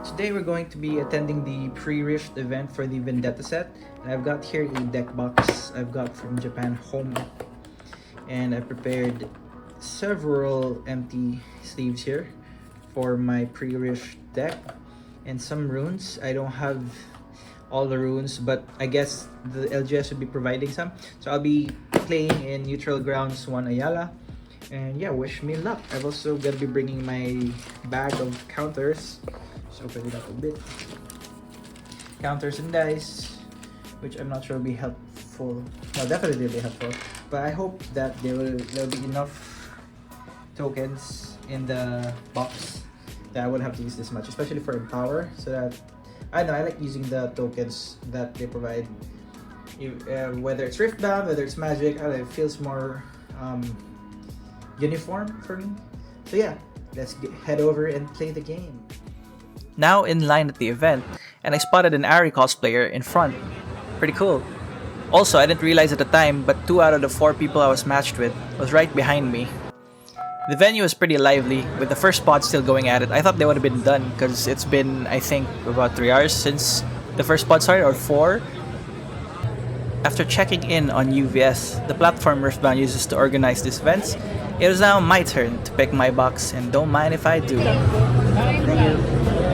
Today we're going to be attending the pre-Rift event for the Vendetta set. And I've got here a deck box I've got from Japan home. And I prepared several empty sleeves here for my pre-Rift deck. And some runes. I don't have all the runes, but I guess the LGS will be providing some. So I'll be playing in neutral grounds 1 Ayala. And yeah, wish me luck. I've also gonna be bringing my bag of counters. Just open it up a bit. Counters and dice, which I'm not sure will be helpful. No, definitely will be helpful. But I hope that there'll be enough tokens in the box that I wouldn't have to use this much, especially for Empower. So that I know I like using the tokens that they provide. Whether it's Riftbound, whether it's Magic, I don't know, it feels more uniform for me. So yeah, let's head over and play the game. Now in line at the event, and I spotted an Ari cosplayer in front. Pretty cool. Also, I didn't realize at the time, but 2 out of the 4 people I was matched with was right behind me. The venue was pretty lively, with the first spot still going at it. I thought they would have been done, because it's been, I think, about 3 hours since the first spot started, or 4. After checking in on UVS, the platform Riftbound uses to organize these events, it was now my turn to pick my box, and don't mind if I do. Thank you.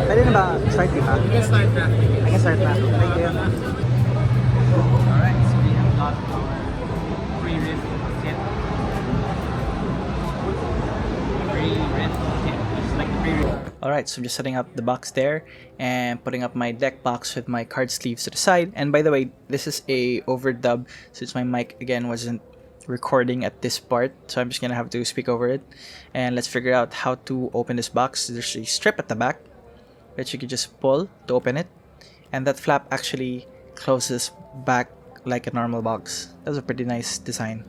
Pwede na ba start di ba? You can start na. I can start na. Thank you. Alright, so we have got our pre-riff kit. Pre-riff kit, just like the pre-riff. Alright, so I'm just setting up the box there and putting up my deck box with my card sleeves to the side. And by the way, this is a overdub since my mic again wasn't recording at this part, so I'm just gonna have to speak over it. And let's figure out how to open this box. There's a strip at the back that you can just pull to open it, and that flap actually closes back like a normal box. That's a pretty nice design.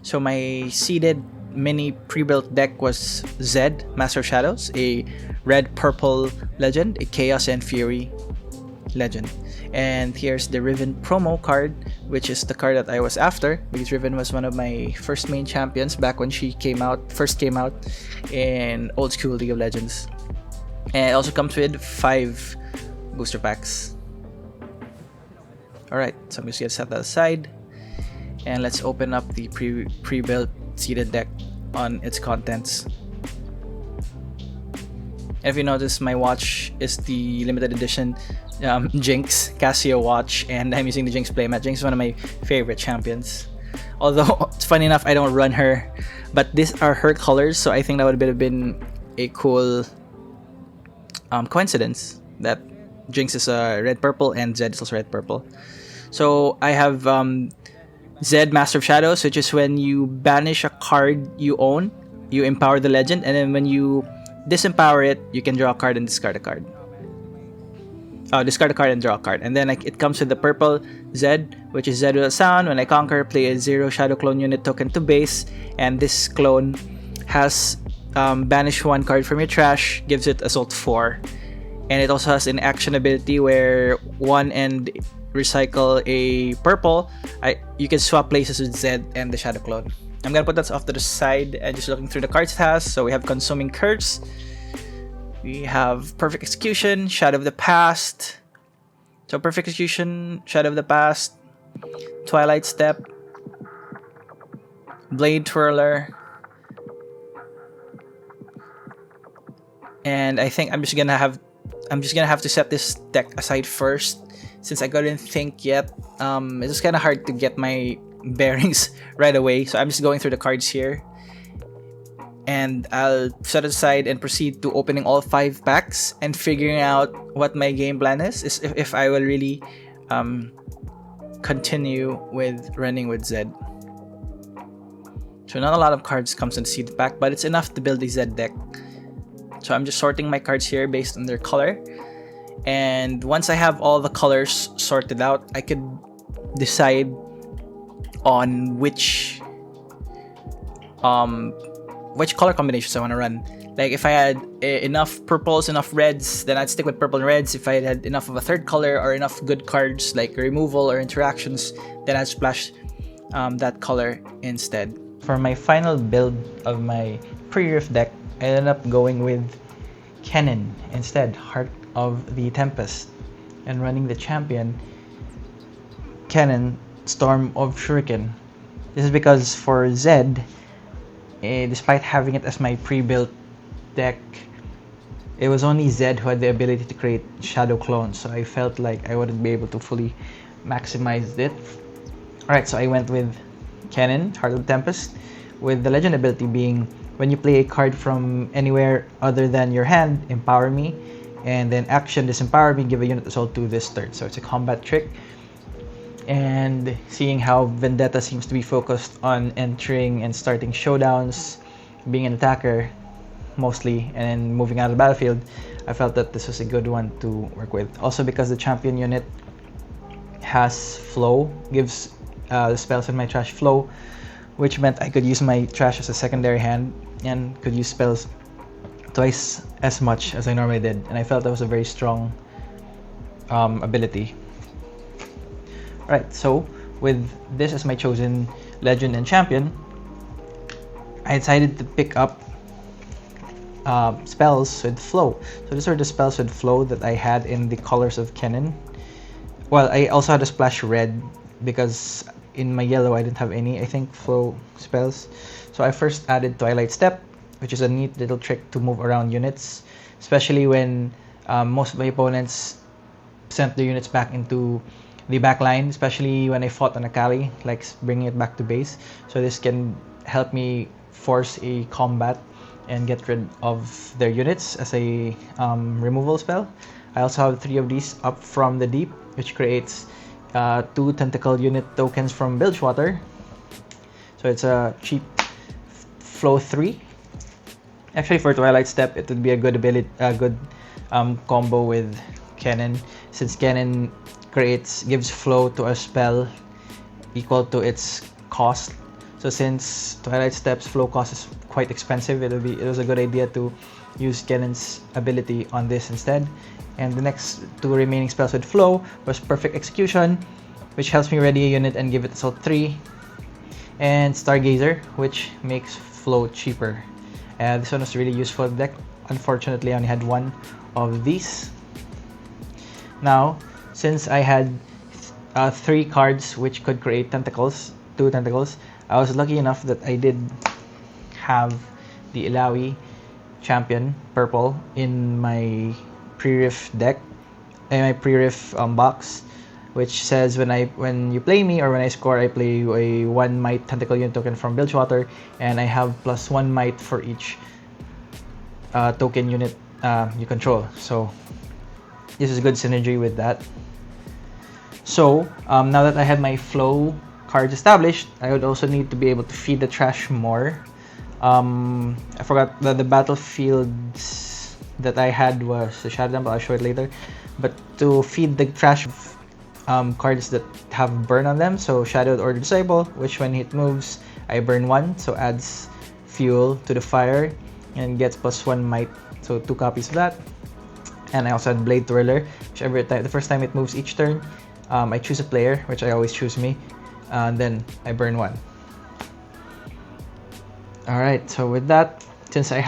So my seeded mini pre-built deck was Zed, Master of Shadows, a red-purple legend, a Chaos and Fury legend. And here's the Riven promo card, which is the card that I was after, because Riven was one of my first main champions back when she first came out in old school League of Legends. And it also comes with 5 booster packs. Alright, so I'm just gonna set that aside, and let's open up the pre-built seeded deck on its contents. If you notice, my watch is the limited edition Jinx Casio watch, and I'm using the Jinx playmat. Jinx is one of my favorite champions. Although, it's funny enough, I don't run her, but these are her colors, so I think that would have been a cool coincidence that Jinx is red-purple and Zed is also red-purple. So I have Zed, Master of Shadows, which is when you banish a card you own, you empower the legend, and then when you disempower it, you can draw a card and discard a card. Discard a card and draw a card. And then it comes with the purple Zed, which is Zed with a sound. When I conquer, play a 0 Shadow Clone unit token to base, and this clone has banish 1 card from your trash, gives it Assault 4. And it also has an action ability where 1 and recycle a purple. You can swap places with Zed and the Shadow Clone. I'm gonna put that off to the side and just looking through the cards it has. So we have Consuming Curse, we have Perfect Execution, Shadow of the Past. So Perfect Execution, Shadow of the Past, Twilight Step, Blade Twirler, and I think I'm just gonna have to set this deck aside first, since I couldn't think yet. It's just kind of hard to get my bearings right away, so I'm just going through the cards here, and I'll set it aside and proceed to opening all 5 packs and figuring out what my game plan is if I will really continue with running with Zed. So not a lot of cards comes in the seed pack, but it's enough to build a Zed deck. So I'm just sorting my cards here based on their color, and once I have all the colors sorted out, I could decide on which color combinations I want to run. Like if I had enough purples, enough reds, then I'd stick with purple and reds. If I had enough of a third color or enough good cards like removal or interactions, then I'd splash that color instead. For my final build of my pre-riff deck, I ended up going with Kennen instead, Heart of the Tempest, and running the champion Kennen, Storm of Shuriken. This is because for Zed, despite having it as my pre-built deck, it was only Zed who had the ability to create shadow clones, so I felt like I wouldn't be able to fully maximize it. Alright, so I went with Kennen, Heart of the Tempest, with the legend ability being when you play a card from anywhere other than your hand, empower me, and then action disempower me, give a unit assault to this turn. So it's a combat trick. And seeing how Vendetta seems to be focused on entering and starting showdowns, being an attacker mostly, and then moving out of the battlefield, I felt that this was a good one to work with. Also because the champion unit has flow, gives the spells in my trash flow, which meant I could use my trash as a secondary hand and could use spells twice as much as I normally did, and I felt that was a very strong ability. Alright, so with this as my chosen legend and champion, I decided to pick up spells with flow. So these are the spells with flow that I had in the colors of Kennen. Well, I also had a splash red because in my yellow I didn't have any, I think, flow spells. So I first added Twilight Step, which is a neat little trick to move around units, especially when most of my opponents sent their units back into the back line, especially when I fought on Akali, like bringing it back to base. So this can help me force a combat and get rid of their units as a removal spell. I also have 3 of these up from the deep, which creates 2 tentacle unit tokens from Bilgewater. So it's a cheap flow 3. Actually, for Twilight Step, it would be a good ability, combo with Kennen, since Kennen gives flow to a spell equal to its cost. So since Twilight Step's flow cost is quite expensive, it was a good idea to use Kennen's ability on this instead. And the next 2 remaining spells with flow was Perfect Execution, which helps me ready a unit and give it assault 3, and Stargazer, which makes flow cheaper. This one was really useful in the deck. Unfortunately, I only had 1 of these. Now, since I had 3 cards which could create tentacles, 2 tentacles, I was lucky enough that I did have the Ilawi champion purple in my pre-riff deck, in my pre-riff box, which says when you play me or when I score, I play a 1 might tentacle unit token from Bilgewater, and I have +1 might for each token unit you control. So this is good synergy with that. So now that I had my flow cards established, I would also need to be able to feed the trash more. I forgot that the battlefields that I had was the Shadow Temple. I'll show it later. But to feed the trash cards that have burn on them, so Shadowed Order Disciple, which when it moves, I burn 1, so adds fuel to the fire and gets +1 might, so 2 copies of that. And I also had Blade Twirler, which the first time it moves each turn, I choose a player, which I always choose me, and then I burn 1. Alright, so with that, since I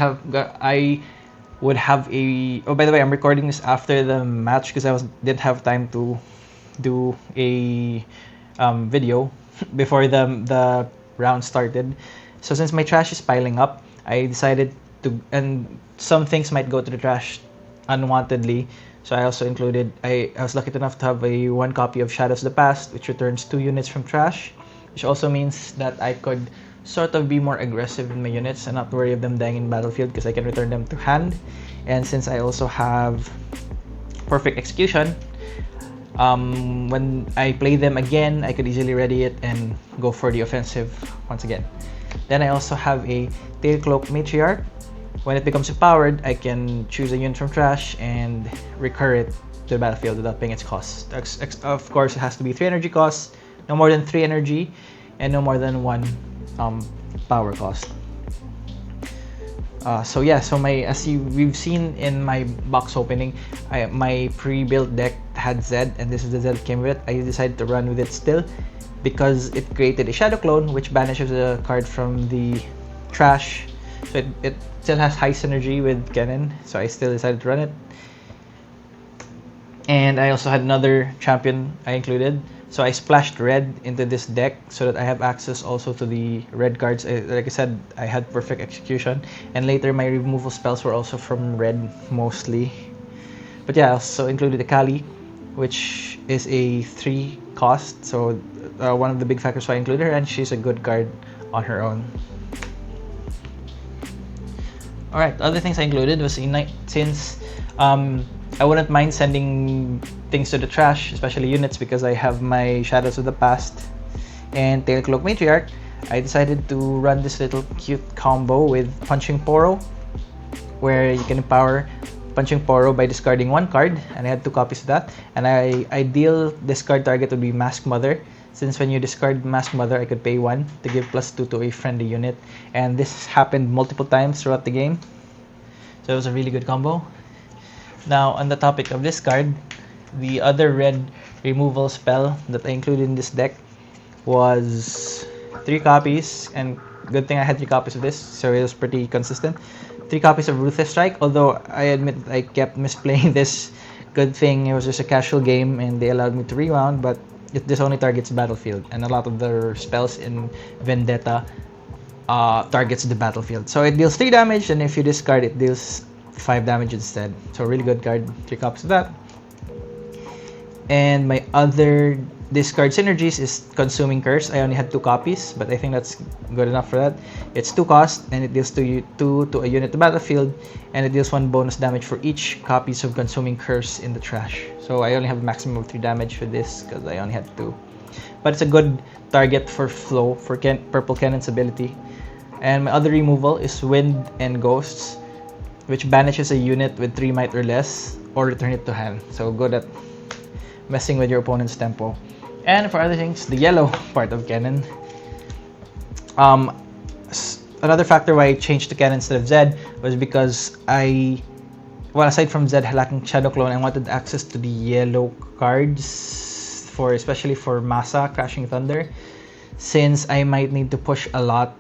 would have a... Oh, by the way, I'm recording this after the match because I didn't have time to do a video before the round started. So since my trash is piling up, I decided to... And some things might go to the trash unwantedly. So I also included... I was lucky enough to have a 1 copy of Shadows of the Past, which returns 2 units from trash, which also means that I could sort of be more aggressive in my units and not worry of them dying in battlefield because I can return them to hand. And since I also have Perfect Execution, when I play them again, I could easily ready it and go for the offensive once again. Then I also have a Tailcloak Matriarch. When it becomes empowered, I can choose a unit from trash and recur it to the battlefield without paying its cost. Of course, it has to be 3 energy costs, no more than 3 energy, and no more than 1 power cost. So yeah, so we've seen in my box opening, my pre-built deck had Zed, and this is the Zed that came with it. I decided to run with it still because it created a Shadow Clone, which banishes a card from the trash So it still has high synergy with Kennen, so I still decided to run it. And I also had another champion I included. So I splashed red into this deck so that I have access also to the red cards. Like I said, I had perfect execution. And later my removal spells were also from red mostly. But yeah, I also included the Kali, which is a 3 cost. So one of the big factors why I included her, and she's a good card on her own. Alright, other things I included was since I wouldn't mind sending things to the trash, especially units, because I have my Shadows of the Past and Tailcloak Matriarch. I decided to run this little cute combo with Punching Poro, where you can empower Punching Poro by discarding 1 card, and I had 2 copies of that. And ideal discard target would be Mask Mother, since when you discard Mask Mother, I could pay 1 to give +2 to a friendly unit, and this happened multiple times throughout the game. So it was a really good combo. Now, on the topic of this card, the other red removal spell that I included in this deck was 3 copies, and good thing I had 3 copies of this, so it was pretty consistent. 3 copies of Ruthless Strike, although I admit I kept misplaying this. Good thing it was just a casual game and they allowed me to rewound, but this only targets battlefield, and a lot of the spells in Vendetta targets the battlefield. So it deals 3 damage, and if you discard it, deals 5 damage instead. So really good card, 3 copies of that. And my other discard synergies is Consuming Curse. I only had 2 copies, but I think that's good enough for that. It's 2 cost, and it deals 2 to a unit to battlefield, and it deals 1 bonus damage for each copies of Consuming Curse in the trash. So I only have a maximum of 3 damage for this because I only had 2. But it's a good target for flow for Purple Kennen's ability. And my other removal is Wind and Ghosts, which banishes a unit with 3 might or less, or return it to hand. So good at messing with your opponent's tempo. And for other things, the yellow part of Kennen. Another factor why I changed to Kennen instead of Zed was because aside from Zed lacking Shadow Clone, I wanted access to the yellow cards, especially for Masa, Crashing Thunder, since I might need to push a lot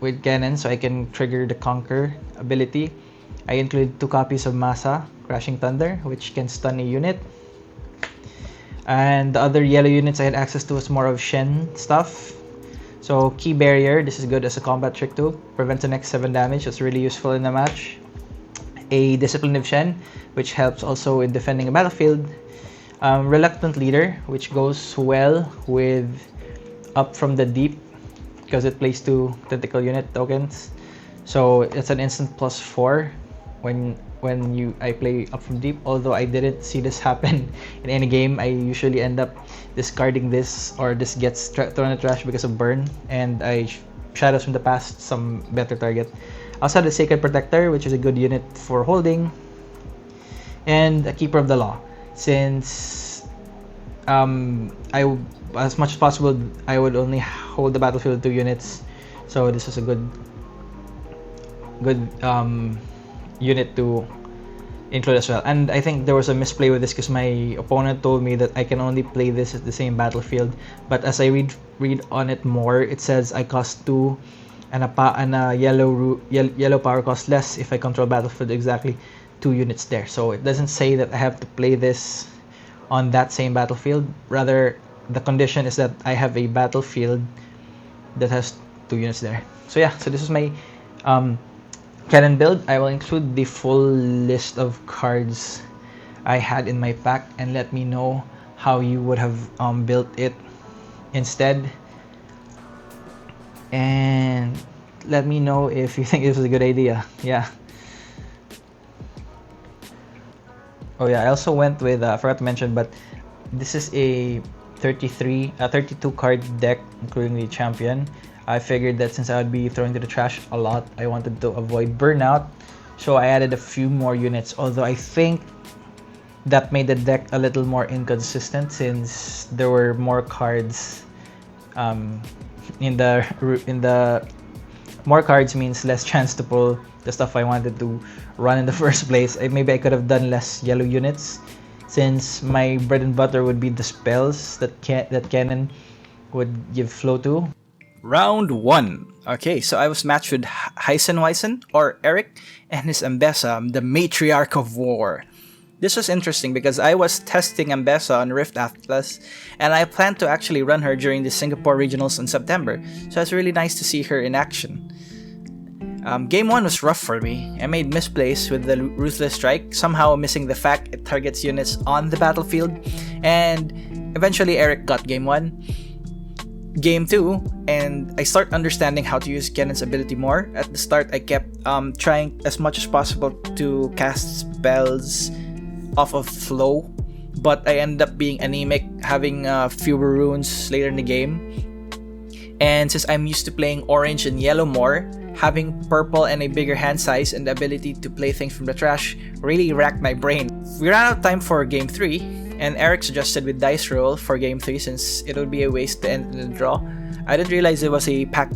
with Kennen so I can trigger the Conquer ability. I included 2 copies of Masa, Crashing Thunder, which can stun a unit. And the other yellow units I had access to was more of Shen stuff. So Key Barrier, this is good as a combat trick too. Prevents the next 7 damage, that's really useful in the match. A Discipline of Shen, which helps also in defending a battlefield. Reluctant Leader, which goes well with Up from the Deep, because it plays 2 tentacle unit tokens. So it's an instant +4 when I play Up from Deep. Although I didn't see this happen in any game, I usually end up discarding this, or this gets thrown in the trash because of burn, and I Shadows from the Past some better target. I also have the Sacred Protector, which is a good unit for holding, and a Keeper of the Law, since as much as possible I would only hold the battlefield 2 units, so this is a good unit to include as well. And I think there was a misplay with this because my opponent told me that I can only play this at the same battlefield, but as I read on it more, it says I cost 2 and a yellow power cost less if I control battlefield exactly 2 units there. So it doesn't say that I have to play this on that same battlefield. Rather, the condition is that I have a battlefield that has 2 units there. So yeah, so this is my Kennen build. I will include the full list of cards I had in my pack, and let me know how you would have built it instead, and let me know if you think this was a good idea. Yeah. Oh yeah, I also went with I forgot to mention, but this is a 32 card deck including the champion. I figured that since I would be throwing to the trash a lot, I wanted to avoid burnout, so I added a few more units, although I think that made the deck a little more inconsistent since there were more cards in the more cards means less chance to pull the stuff I wanted to run in the first place. Maybe I could have done less yellow units, since my bread and butter would be the spells that Kennen would give flow to. Round 1. Okay, so I was matched with Heisenweisen, or Eric, and his Ambessa, the Matriarch of War. This was interesting because I was testing Ambessa on Rift Atlas, and I planned to actually run her during the Singapore Regionals in September, so it's really nice to see her in action. Game 1 was rough for me. I made misplays with the Ruthless Strike, somehow missing the fact it targets units on the battlefield, and eventually Eric got Game 1. Game 2, and I start understanding how to use Kennen's ability more. At the start, I kept trying as much as possible to cast spells off of flow, but I ended up being anemic, having fewer runes later in the game. And since I'm used to playing orange and yellow more, having purple and a bigger hand size and the ability to play things from the trash really racked my brain. We ran out of time for Game 3, and Eric suggested with dice roll for Game 3 since it would be a waste to end in a draw. I didn't realize it was a pack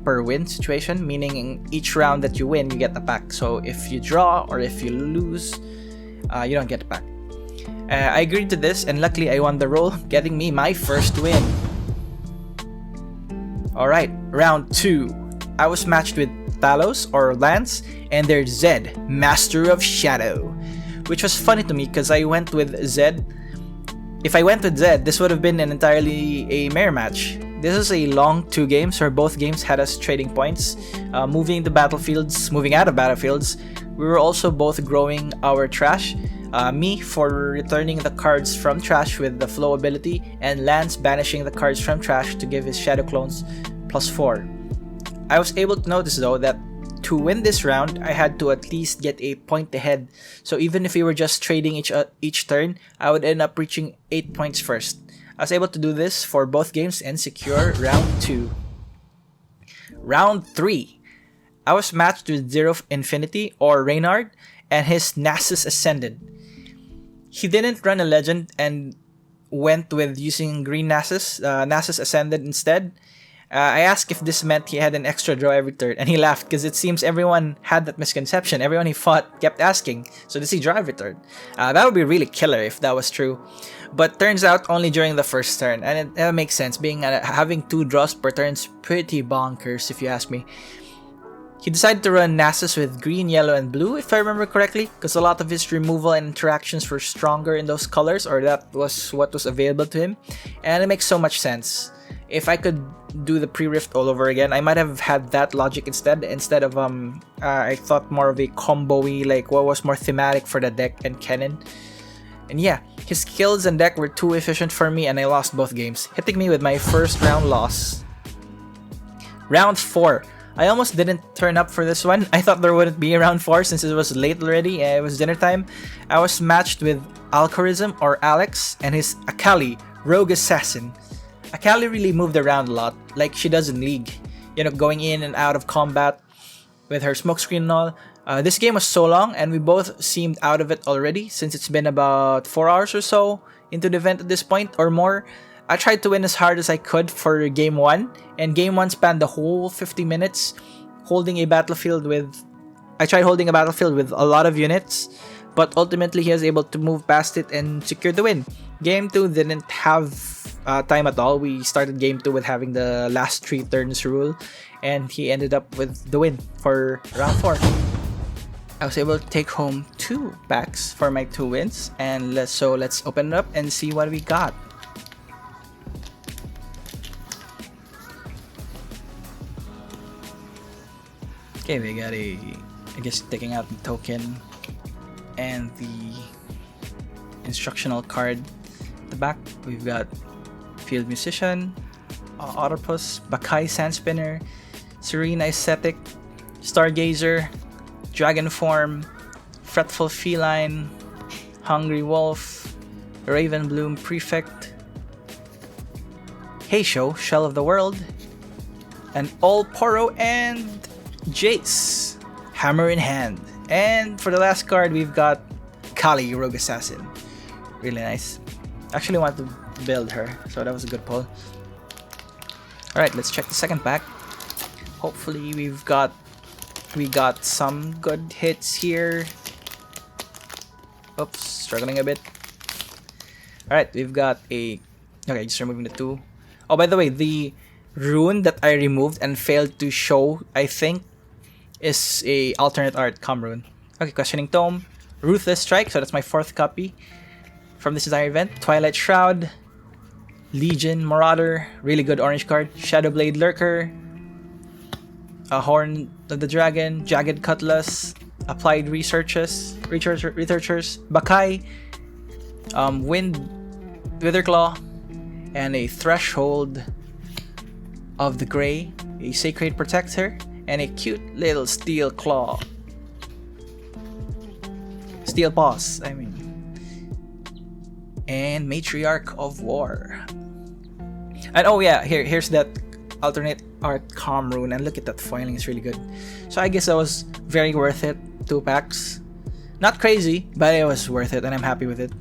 per win situation, meaning in each round that you win, you get a pack. So if you draw or if you lose, you don't get a pack. I agreed to this, and luckily I won the roll, getting me my first win. Alright, round 2. I was matched with Talos, or Lance, and their Zed, Master of Shadow, which was funny to me because I went with Zed. If I went with Zed, this would have been an entirely a mirror match. This is a long 2 games where both games had us trading points, moving out of battlefields. We were also both growing our trash. Me for returning the cards from trash with the flow ability, and Lance banishing the cards from trash to give his shadow clones +4. I was able to notice though that to win this round, I had to at least get a point ahead. So even if we were just trading each turn, I would end up reaching 8 points first. I was able to do this for both games and secure round 2. Round 3. I was matched with Zero Infinity, or Reynard, and his Nasus Ascended. He didn't run a legend and went with using green Nasus Ascended instead. I asked if this meant he had an extra draw every turn, and he laughed because it seems everyone had that misconception. Everyone he fought kept asking, so does he draw every turn? That would be really killer if that was true. But turns out only during the first turn, and it makes sense. Having 2 draws per turn is pretty bonkers if you ask me. He decided to run Nasus with green, yellow, and blue, if I remember correctly, because a lot of his removal and interactions were stronger in those colors, or that was what was available to him, and it makes so much sense. If I could do the pre-rift all over again, I might have had that logic instead of I thought more of a combo-y, like what was more thematic for the deck and Kennen. And yeah, his skills and deck were too efficient for me, and I lost both games, hitting me with my first round loss. Round 4. I almost didn't turn up for this one. I thought there wouldn't be a round 4 since it was late already. It was dinner time. I was matched with Alchorism, or Alex, and his Akali, Rogue Assassin. Akali really moved around a lot, like she does in League. You know, going in and out of combat with her smokescreen and all. This game was so long, and we both seemed out of it already since it's been about 4 hours or so into the event at this point, or more. I tried to win as hard as I could for Game 1, and Game 1 spanned the whole 50 minutes, holding a battlefield with... I tried holding a battlefield with a lot of units, but ultimately he was able to move past it and secure the win. Game 2 didn't have time at all. We started Game 2 with having the last 3 turns rule, and he ended up with the win for round 4. I was able to take home 2 packs for my 2 wins, and let's open it up and see what we got. Okay, we got I guess taking out the token and the instructional card at the back. We've got Field Musician, Autopus, Bakai Sandspinner, Serene Aesthetic, Stargazer, Dragon Form, Fretful Feline, Hungry Wolf, Ravenbloom Prefect, Heisho, Shell of the World, and All Poro and Jace, Hammer in Hand. And for the last card, we've got Kali, Rogue Assassin. Really nice. Actually want to build her, so that was a good pull. Alright, let's check the second pack. Hopefully we got some good hits here. Oops, struggling a bit. Alright, we've got a... Okay, just removing the 2. Oh, by the way, the rune that I removed and failed to show, I think, is a alternate art com rune. Okay, Questioning Tome, Ruthless Strike, so that's my 4th copy from this entire event. Twilight Shroud, Legion Marauder, really good orange card. Shadowblade Lurker, a Horn of the Dragon, Jagged Cutlass, Applied Researchers, Bakai, Wind Witherclaw, and a Threshold of the Grey, a Sacred Protector, and a cute little Steel Claw. Steel Paws, I mean. And Matriarch of War. And oh yeah, here's that alternate art com rune, and look at that foiling, it's really good. So I guess that was very worth it. 2 packs. Not crazy, but it was worth it, and I'm happy with it.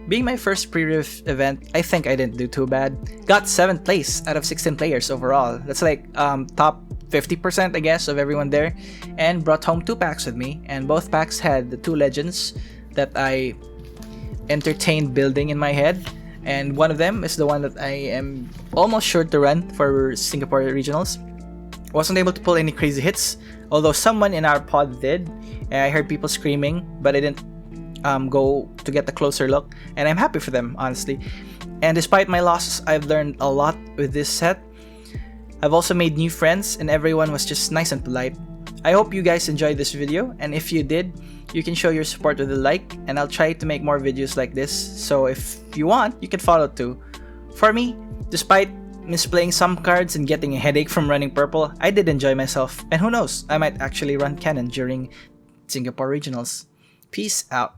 Being my first pre-riff event, I think I didn't do too bad. Got 7th place out of 16 players overall. That's like top 50%, I guess, of everyone there. And brought home 2 packs with me, and both packs had the 2 legends that I entertained building in my head. And one of them is the one that I am almost sure to run for Singapore Regionals. Wasn't able to pull any crazy hits, although someone in our pod did. I heard people screaming, but I didn't go to get a closer look, and I'm happy for them, honestly. And despite my losses, I've learned a lot with this set. I've also made new friends, and everyone was just nice and polite. I hope you guys enjoyed this video, and if you did, you can show your support with a like, and I'll try to make more videos like this, so if you want, you can follow too. For me, despite misplaying some cards and getting a headache from running purple, I did enjoy myself, and who knows, I might actually run Kennen during Singapore Regionals. Peace out.